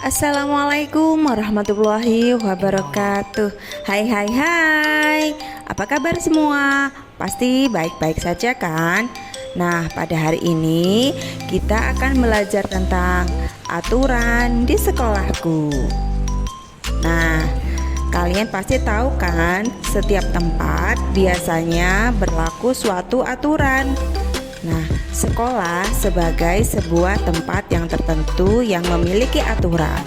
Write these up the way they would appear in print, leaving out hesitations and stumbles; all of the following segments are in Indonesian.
Assalamualaikum warahmatullahi wabarakatuh. Hai hai hai. Apa kabar semua? Pasti baik-baik saja kan? Nah, pada hari ini kita akan belajar tentang aturan di sekolahku. Nah, kalian pasti tahu kan, setiap tempat biasanya berlaku suatu aturan. Nah, sekolah sebagai sebuah tempat yang tertentu yang memiliki aturan.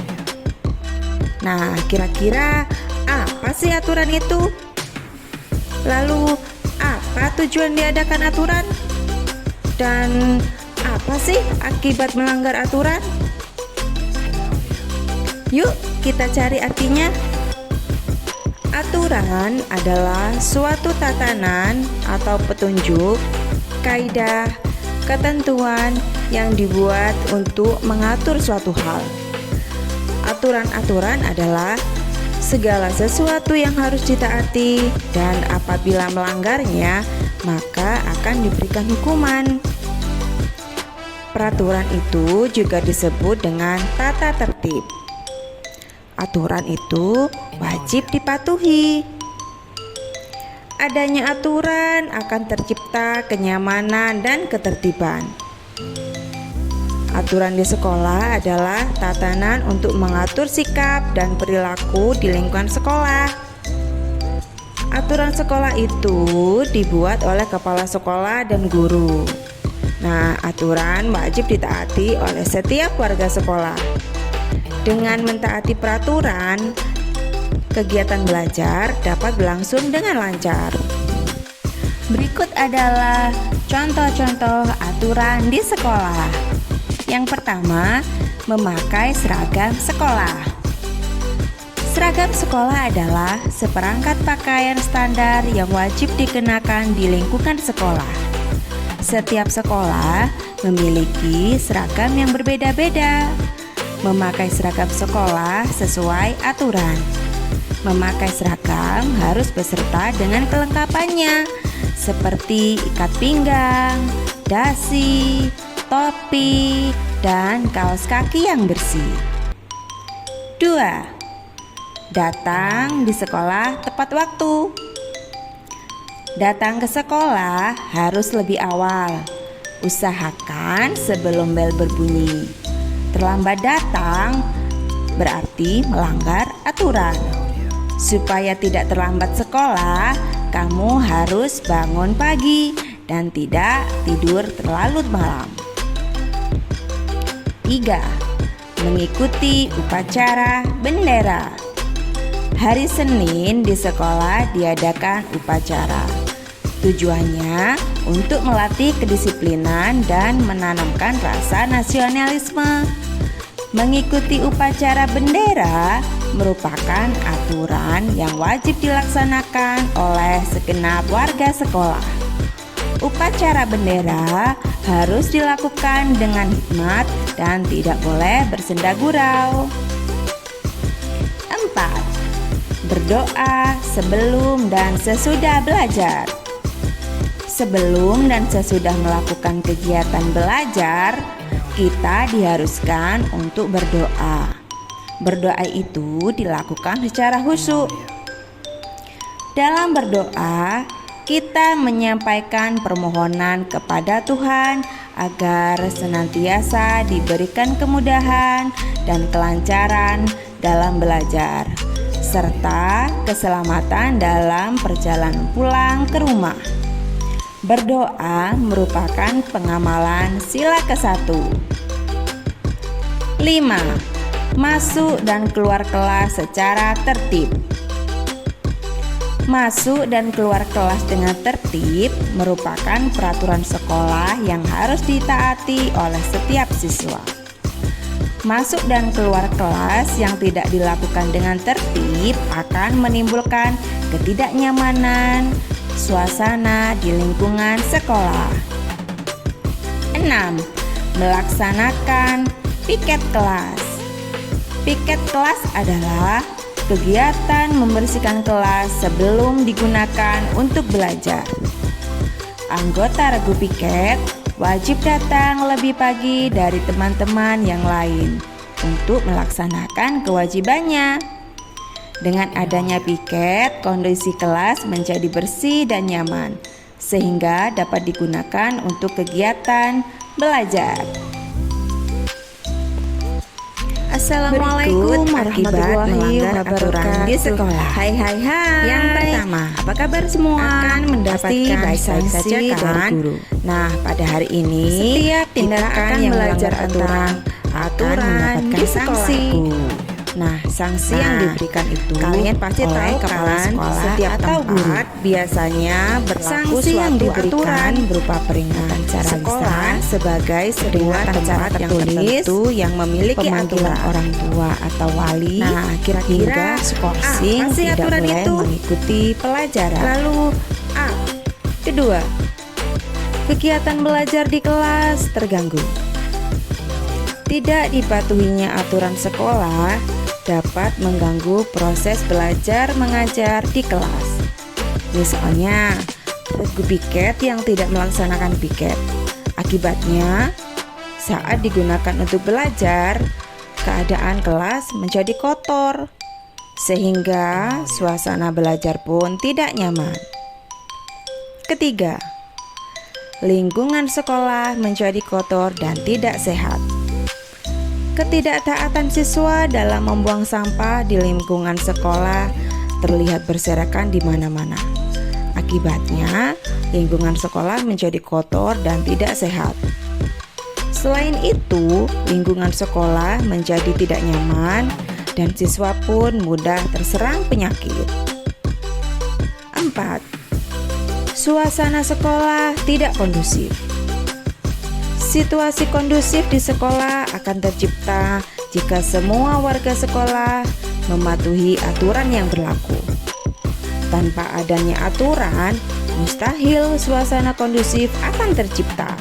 Nah, kira-kira apa sih aturan itu? Lalu, apa tujuan diadakan aturan? Dan apa sih akibat melanggar aturan? Yuk, kita cari artinya. Aturan adalah suatu tatanan atau petunjuk, kaidah, ketentuan yang dibuat untuk mengatur suatu hal. Aturan-aturan adalah segala sesuatu yang harus ditaati, dan apabila melanggarnya, maka akan diberikan hukuman. Peraturan itu juga disebut dengan tata tertib. Aturan itu wajib dipatuhi. Adanya aturan akan tercipta kenyamanan dan ketertiban. Aturan di sekolah adalah tatanan untuk mengatur sikap dan perilaku di lingkungan sekolah. Aturan sekolah itu dibuat oleh kepala sekolah dan guru. Nah, aturan wajib ditaati oleh setiap warga sekolah. Dengan mentaati peraturan, kegiatan belajar dapat berlangsung dengan lancar. Berikut adalah contoh-contoh aturan di sekolah. Yang pertama, memakai seragam sekolah. Seragam sekolah adalah seperangkat pakaian standar yang wajib dikenakan di lingkungan sekolah. Setiap sekolah memiliki seragam yang berbeda-beda. Memakai seragam sekolah sesuai aturan. Memakai seragam harus beserta dengan kelengkapannya seperti ikat pinggang, dasi, topi, dan kaos kaki yang bersih. 2. Datang di sekolah tepat waktu. Datang ke sekolah harus lebih awal. Usahakan sebelum bel berbunyi. Terlambat datang berarti melanggar aturan. Supaya tidak terlambat sekolah, kamu harus bangun pagi dan tidak tidur terlalu malam. 3. Mengikuti upacara bendera. Hari Senin di sekolah diadakan upacara. Tujuannya untuk melatih kedisiplinan dan menanamkan rasa nasionalisme. Mengikuti upacara bendera merupakan aturan yang wajib dilaksanakan oleh segenap warga sekolah. Upacara bendera harus dilakukan dengan hikmat dan tidak boleh bersenda gurau. 4. Berdoa sebelum dan sesudah belajar. Sebelum dan sesudah melakukan kegiatan belajar, kita diharuskan untuk berdoa. Berdoa itu dilakukan secara khusyuk. Dalam berdoa, kita menyampaikan permohonan kepada Tuhan agar senantiasa diberikan kemudahan dan kelancaran dalam belajar, serta keselamatan dalam perjalanan pulang ke rumah. Berdoa merupakan pengamalan sila ke-1. 5. Masuk dan keluar kelas secara tertib. Masuk dan keluar kelas dengan tertib merupakan peraturan sekolah yang harus ditaati oleh setiap siswa. Masuk dan keluar kelas yang tidak dilakukan dengan tertib akan menimbulkan ketidaknyamanan suasana di lingkungan sekolah. 6. Melaksanakan piket kelas. Piket kelas adalah kegiatan membersihkan kelas sebelum digunakan untuk belajar. Anggota regu piket wajib datang lebih pagi dari teman-teman yang lain. untuk melaksanakan kewajibannya. Dengan adanya piket, kondisi kelas menjadi bersih dan nyaman, sehingga dapat digunakan untuk kegiatan belajar. Assalamualaikum warahmatullahi wabarakatuh. Di sekolah. Hai. Yang pertama, apa kabar semua? Akan mendapatkan baik-baik saja sanksi kan? dari guru. Nah, pada hari ini Setiap tindakan yang belajar melanggar aturan mendapatkan di sanksi. sekolahku. Nah, sanksi yang diberikan itu kalian pasti oleh tahu kepala kan, sekolah setiap atau tempat guru biasanya berlaku sanksi yang suatu diberikan aturan berupa peringatan secara sekolah lisan sebagai sebuah tempat yang tertentu yang memiliki pemanggilan aturan orang tua atau wali. Nah, kira-kira skorsing apa sih tidak aturan boleh itu? mengikuti pelajaran. Lalu Kedua, kegiatan belajar di kelas terganggu. Tidak dipatuhinya aturan sekolah dapat mengganggu proses belajar mengajar di kelas. Misalnya, regu piket yang tidak melaksanakan piket. Akibatnya, saat digunakan untuk belajar, keadaan kelas menjadi kotor, sehingga suasana belajar pun tidak nyaman. Ketiga, lingkungan sekolah menjadi kotor dan tidak sehat. Ketidaktaatan siswa dalam membuang sampah di lingkungan sekolah terlihat berserakan di mana-mana. Akibatnya, lingkungan sekolah menjadi kotor dan tidak sehat. Selain itu, lingkungan sekolah menjadi tidak nyaman dan siswa pun mudah terserang penyakit. 4. Suasana sekolah tidak kondusif. Situasi kondusif di sekolah akan tercipta jika semua warga sekolah mematuhi aturan yang berlaku. Tanpa adanya aturan, mustahil suasana kondusif akan tercipta.